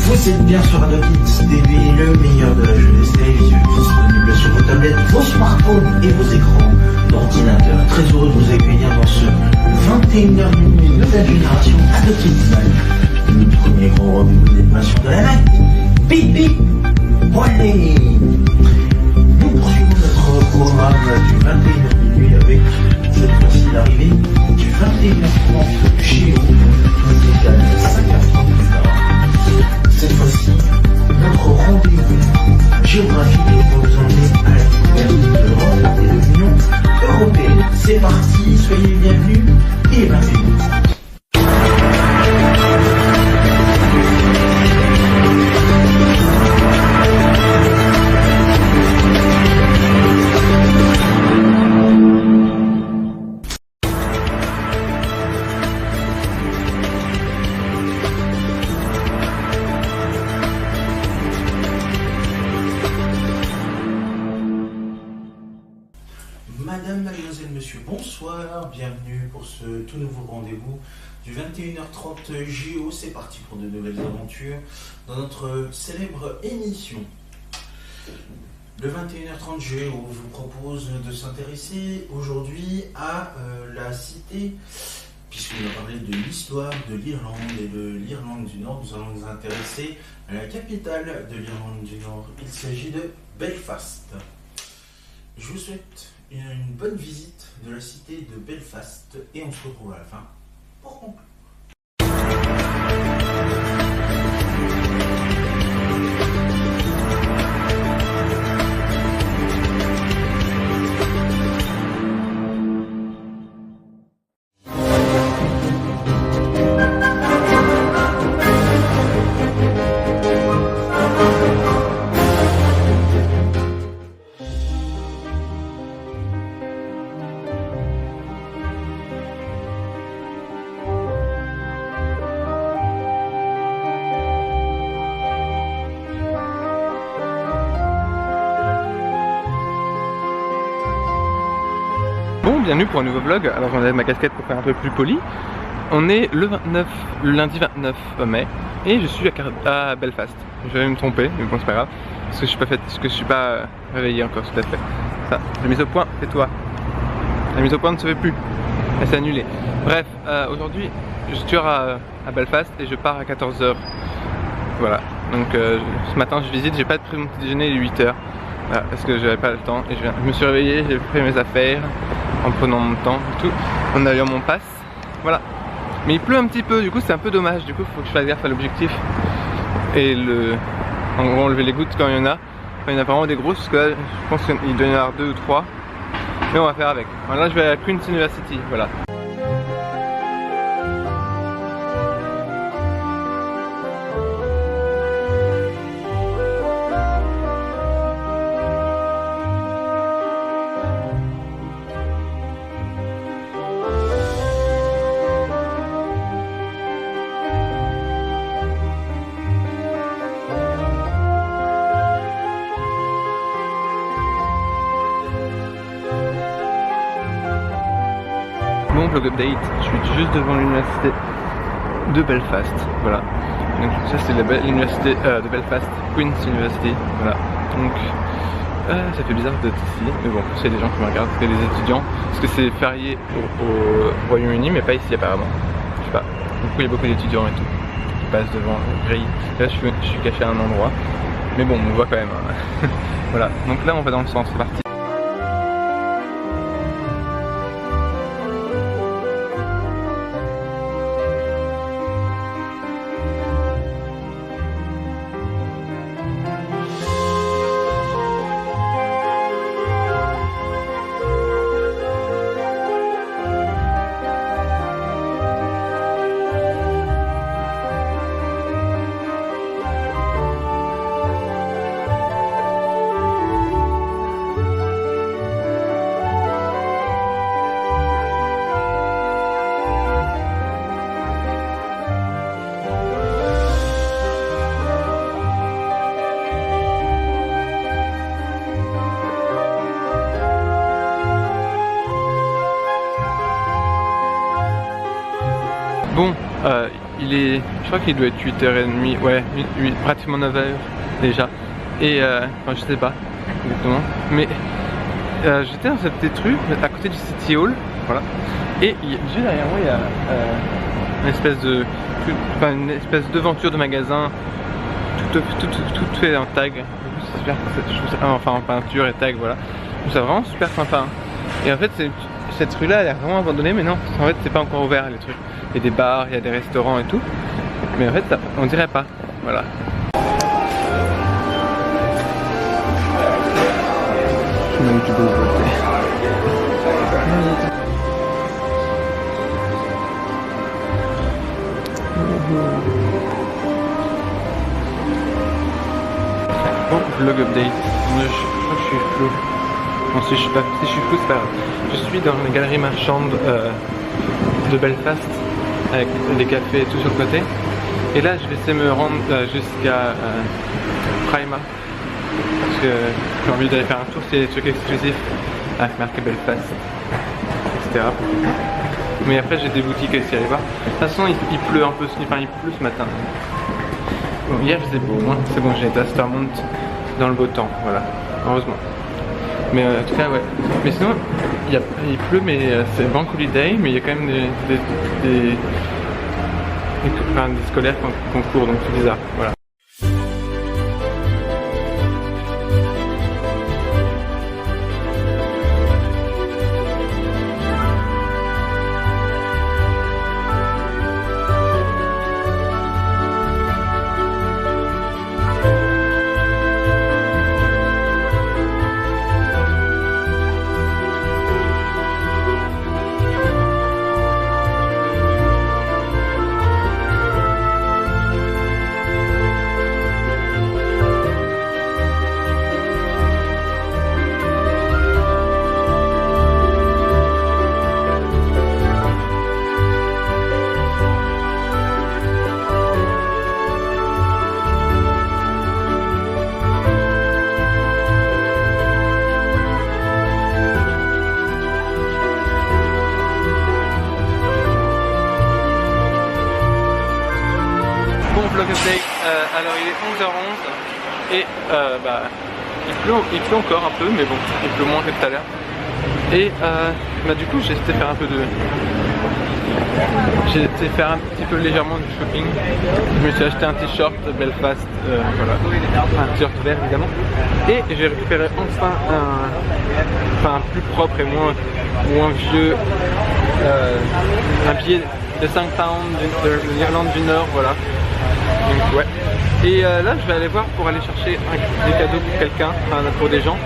Vous êtes bien sur Adokids TV, le meilleur de la jeunesse télévisuelle, disponible sur vos tablettes, vos smartphones et vos écrans d'ordinateur. Très heureux de vous accueillir dans ce 21h minuit nouvelle génération Adokids Live, le premier grand rendez-vous d'animation de la night. Bip bip, allez. Nous poursuivons notre programme du 21h minuit avec cette fois-ci l'arrivée du 21h30 Géo, musical 5h30. Cette fois-ci, notre rendez-vous géographique va vous emmener à la découverte de l'Europe et de l'Union européenne. C'est parti, soyez les bienvenus et émerveillez-vous. Madame, mademoiselle, monsieur, bonsoir, bienvenue pour ce tout nouveau rendez-vous du 21h30 JO. C'est parti pour de nouvelles aventures dans notre célèbre émission. Le 21h30 JO vous propose de s'intéresser aujourd'hui à la cité, puisqu'on a parlé de l'histoire de l'Irlande et de l'Irlande du Nord. Nous allons nous intéresser à la capitale de l'Irlande du Nord. Il s'agit de Belfast. Je vous souhaite une bonne visite de la cité de Belfast et on se retrouve à la fin pour conclure. Bon, bienvenue pour un nouveau vlog. Alors j'enlève ma casquette pour faire un peu plus poli. On est le lundi 29 mai et je suis à Belfast. Je vais me tromper, mais bon c'est pas grave. Parce que je suis pas réveillé encore tout à fait. Ça, la mise au point, c'est toi. La mise au point ne se fait plus. Elle s'est annulée. Bref, aujourd'hui je suis à Belfast et je pars à 14 h. Voilà. Donc ce matin je visite, j'ai pas pris mon petit déjeuner, il est 8 h. Voilà, parce que j'avais pas le temps et je me suis réveillé, j'ai pris mes affaires en prenant mon temps et tout, en ayant mon pass, voilà. Mais il pleut un petit peu, du coup c'est un peu dommage, du coup il faut que je fasse gaffe à l'objectif et en gros enlever les gouttes quand il y en a. Enfin, il y en a vraiment des grosses, parce que là je pense qu'il doit y en avoir 2 ou 3, mais on va faire avec. Alors là je vais à la Queen's University, voilà. Vlog update, je suis juste devant l'université de Belfast, voilà. Donc ça c'est l'université de Belfast, Queen's University, voilà. Donc ça fait bizarre d'être ici, mais bon, c'est des gens qui me regardent, c'est des étudiants, parce que c'est férié au Royaume-Uni, mais pas ici apparemment. Je sais pas, du coup il y a beaucoup d'étudiants et tout, qui passent devant la grille. Là je suis caché à un endroit, mais bon, on me voit quand même. Hein. Voilà, donc là on va dans le centre, c'est parti. Bon, il est, je crois qu'il doit être 8h30, ouais, 8, pratiquement 9h déjà. Et enfin je sais pas exactement, mais j'étais dans cette petite rue à côté du City Hall, voilà. Et juste derrière moi il y a une espèce d'aventure de magasin, tout fait en tag. C'est super, enfin en peinture et tag, voilà. C'est vraiment super sympa. Hein. Et en fait cette rue là elle est vraiment abandonnée, mais non, en fait c'est pas encore ouvert les trucs. Il y a des bars, il y a des restaurants et tout, mais en fait ça, on dirait pas, voilà. Je suis même du beau côté. Bon, vlog update. Je crois que je suis flou. Non, si je suis flou, c'est pas grave. Je suis dans la galerie marchande de Belfast, avec des cafés et tout sur le côté. Et là je vais essayer de me rendre jusqu'à Primark, parce que j'ai envie d'aller faire un tour, c'est des trucs exclusifs avec marqué Belfast, etc. Mais après j'ai des boutiques aussi à aller voir. De toute façon il pleut un peu, enfin il pleut ce matin. Bon, hier c'est beau, moi c'est bon, j'ai été à Stormont dans le beau temps, voilà, heureusement. Mais en tout cas ouais, mais sinon il pleut, mais c'est Bank Holiday, mais il y a quand même des scolaires qu'on court, donc c'est bizarre, voilà. Vlog update, alors il est 11h11 et il pleut encore un peu, mais bon, il pleut moins que tout à l'heure. Et du coup j'ai essayé de faire un peu de... J'ai essayé de faire un petit peu légèrement du shopping. Je me suis acheté un t-shirt Belfast, voilà, un t-shirt vert évidemment. Et j'ai récupéré enfin un plus propre et moins vieux, un billet de 5 pounds de l'Irlande du Nord, voilà. Donc ouais. Et là je vais aller voir pour aller chercher des cadeaux pour quelqu'un, enfin pour des gens,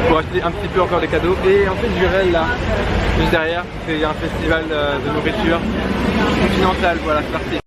pour acheter un petit peu encore des cadeaux. Et en fait je vais là, juste derrière, il y a un festival de nourriture continentale, voilà, c'est parti.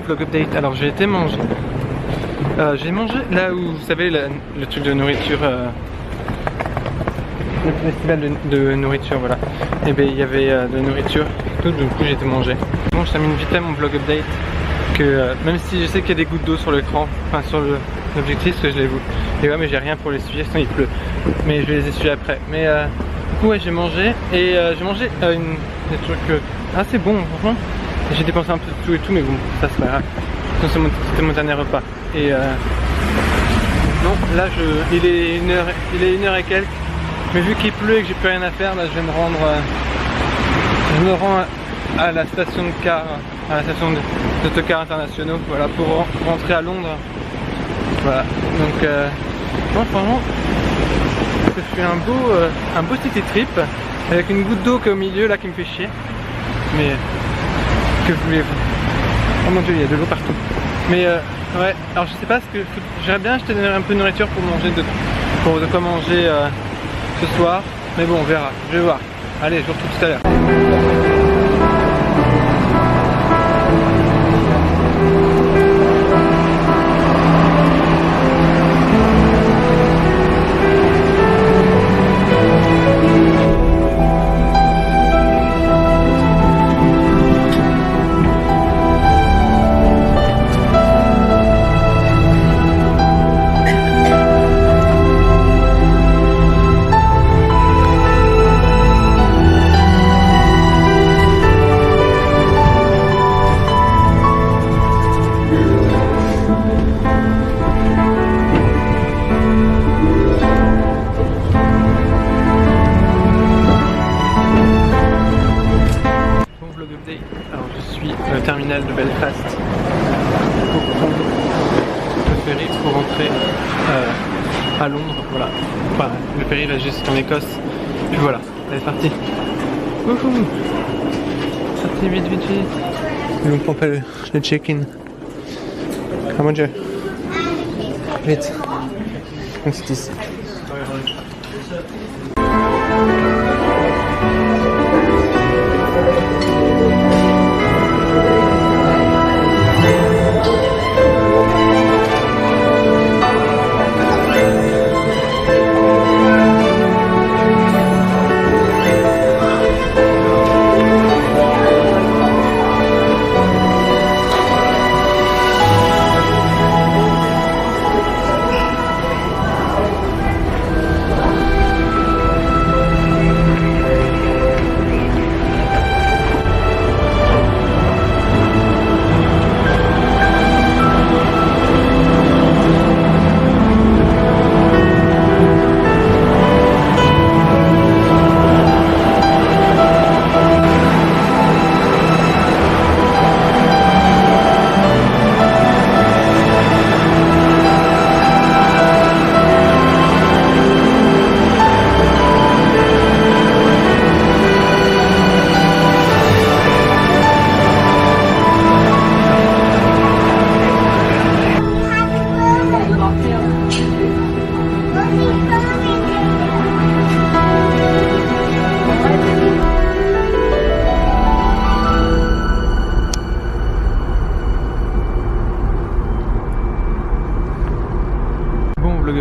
Vlog update. Alors j'ai été manger. J'ai mangé là où vous savez le truc de nourriture, le festival de nourriture, voilà. Et bien il y avait de la nourriture, tout, du coup j'ai été manger. Bon, je termine vite fait mon vlog update. Que même si je sais qu'il y a des gouttes d'eau sur l'écran, enfin sur l'objectif, que je l'ai vu. Et ouais, mais j'ai rien pour les essuyer, sinon il pleut. Mais je vais les essuyer après. Mais du coup ouais, j'ai mangé et j'ai mangé des trucs assez bons franchement. J'ai dépensé un peu de tout et tout, mais bon, ça c'est pas grave. C'était mon dernier repas. Et non, là il est 1h et quelques. Mais vu qu'il pleut et que j'ai plus rien à faire, là je vais me rendre. Je me rends à la station de car, à la station d'autocars internationaux, voilà, pour rentrer à Londres. Voilà. Donc moi franchement, je fais un beau city trip avec une goutte d'eau qui est au milieu là qui me fait chier. Mais que voulez-vous? Oh mon dieu, il y a de l'eau partout. Mais ouais, alors je sais pas ce que j'aimerais bien acheter un peu de nourriture pour manger pour de quoi manger ce soir. Mais bon, on verra. Je vais voir. Allez, je vous retrouve tout à l'heure. Alors je suis au terminal de Belfast pour prendre le ferry pour rentrer à Londres, voilà. Enfin, le ferry va jusqu'en Écosse. Puis voilà, c'est parti. Wouhou! Sorti vite. Et on prend pas le check-in. Ah mon dieu. Vite. Donc c'est ici.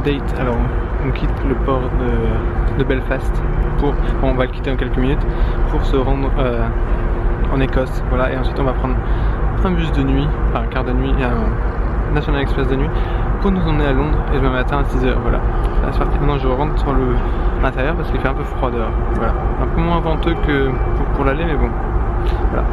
update. Alors on quitte le port de Belfast pour, on va le quitter en quelques minutes pour se rendre en Écosse, voilà, et ensuite on va prendre un bus de nuit, enfin un quart de nuit et un National Express de nuit pour nous emmener à Londres et demain matin à 6h, voilà. Là c'est parti, maintenant je rentre sur l'intérieur parce qu'il fait un peu froid dehors, voilà. Un peu moins venteux que pour l'aller, mais bon, voilà.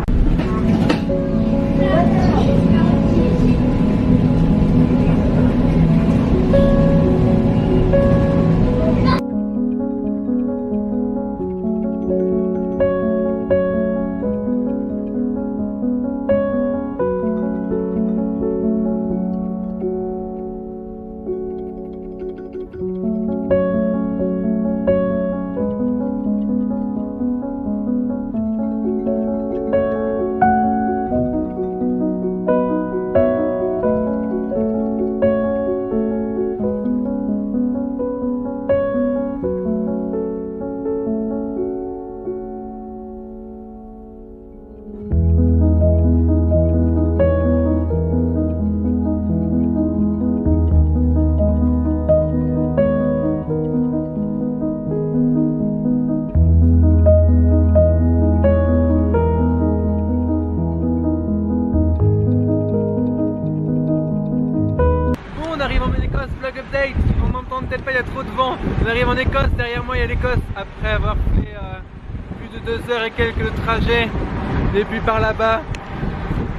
Vlog update, on m'entend peut-être pas, il y a trop de vent. On arrive en Écosse, derrière moi il y a l'Écosse. Après avoir fait plus de 2 heures et quelques de trajet, et puis par là-bas,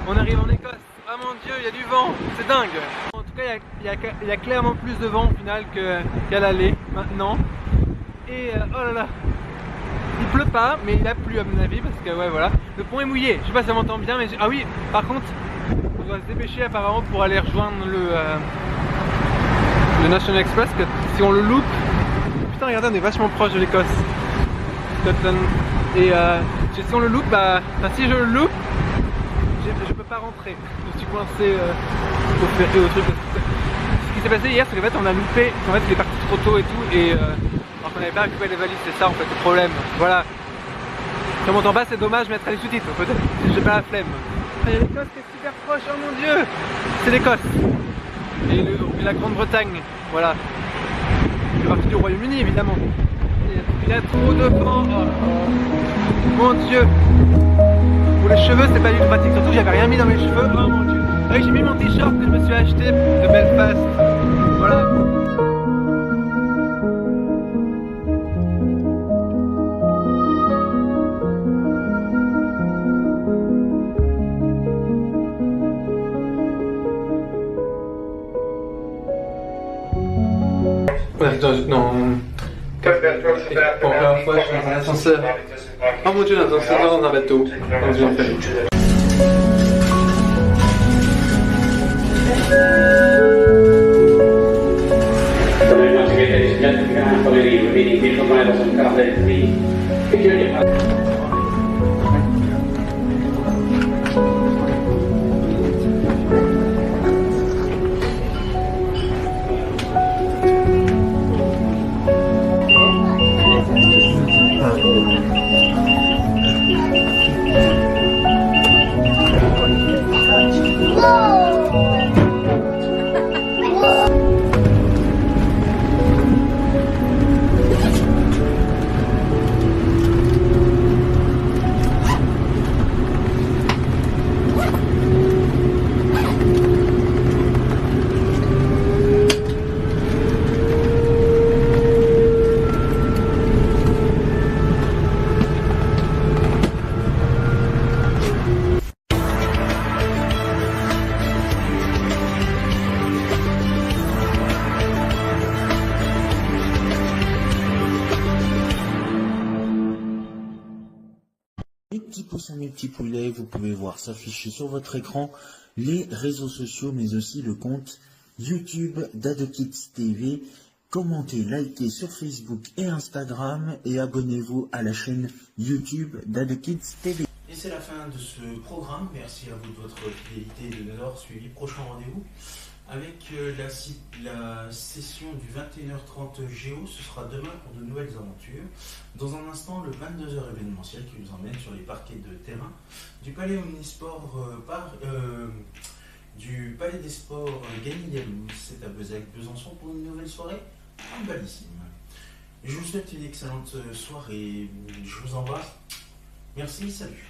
on arrive en Écosse. Ah mon Dieu, il y a du vent, c'est dingue. En tout cas, il y a clairement plus de vent au final qu'à l'aller maintenant. Et oh là là, il pleut pas, mais il a plu à mon avis parce que ouais voilà. Le pont est mouillé, je sais pas si ça m'entend bien, mais ah oui, par contre, on doit se dépêcher apparemment pour aller rejoindre le National Express, que si on le loupe, putain regardez, on est vachement proche de l'Écosse. Et si on le loupe, bah si je le loupe, je peux pas rentrer. Je suis coincé au ferry, au truc. Ce qui s'est passé hier, c'est qu'en fait on a loupé, en fait il est parti trop tôt et tout, et alors qu'on n'avait pas récupéré les valises, c'est ça en fait le problème. Voilà. Si on m'entend pas, c'est dommage, mettre les sous-titres peut-être, si j'ai pas la flemme. Il y a l'Écosse qui est super proche, oh mon Dieu, c'est l'Écosse. Et la Grande-Bretagne, voilà. Je fais partie du Royaume-Uni évidemment. Il y a trop de vent. Oh. Mon Dieu. Pour les cheveux c'est pas du tout pratique, surtout j'avais rien mis dans mes cheveux. Oh mon Dieu. J'ai mis mon t-shirt que je me suis acheté de Belfast. Voilà. Non. Pour la première fois, je suis dans un ascenseur. Oh mon Dieu, dans un ascenseur, dans un bateau. Dans une ferry. Mes petits poulets, vous pouvez voir s'afficher sur votre écran les réseaux sociaux, mais aussi le compte YouTube d'AdoKids TV. Commentez, likez sur Facebook et Instagram et abonnez-vous à la chaîne YouTube d'AdoKids TV. Et c'est la fin de ce programme. Merci à vous de votre fidélité et de nous avoir suivis. Prochain rendez-vous avec la session du 21h30 Géo. Ce sera demain pour de nouvelles aventures. Dans un instant, le 22h événementiel qui vous emmène sur les parquets de terrain du Palais Omnisport du Palais des Sports Gagny-Galou. C'est à Bezac-Besançon pour une nouvelle soirée handballissime. Je vous souhaite une excellente soirée. Je vous embrasse. Merci, salut.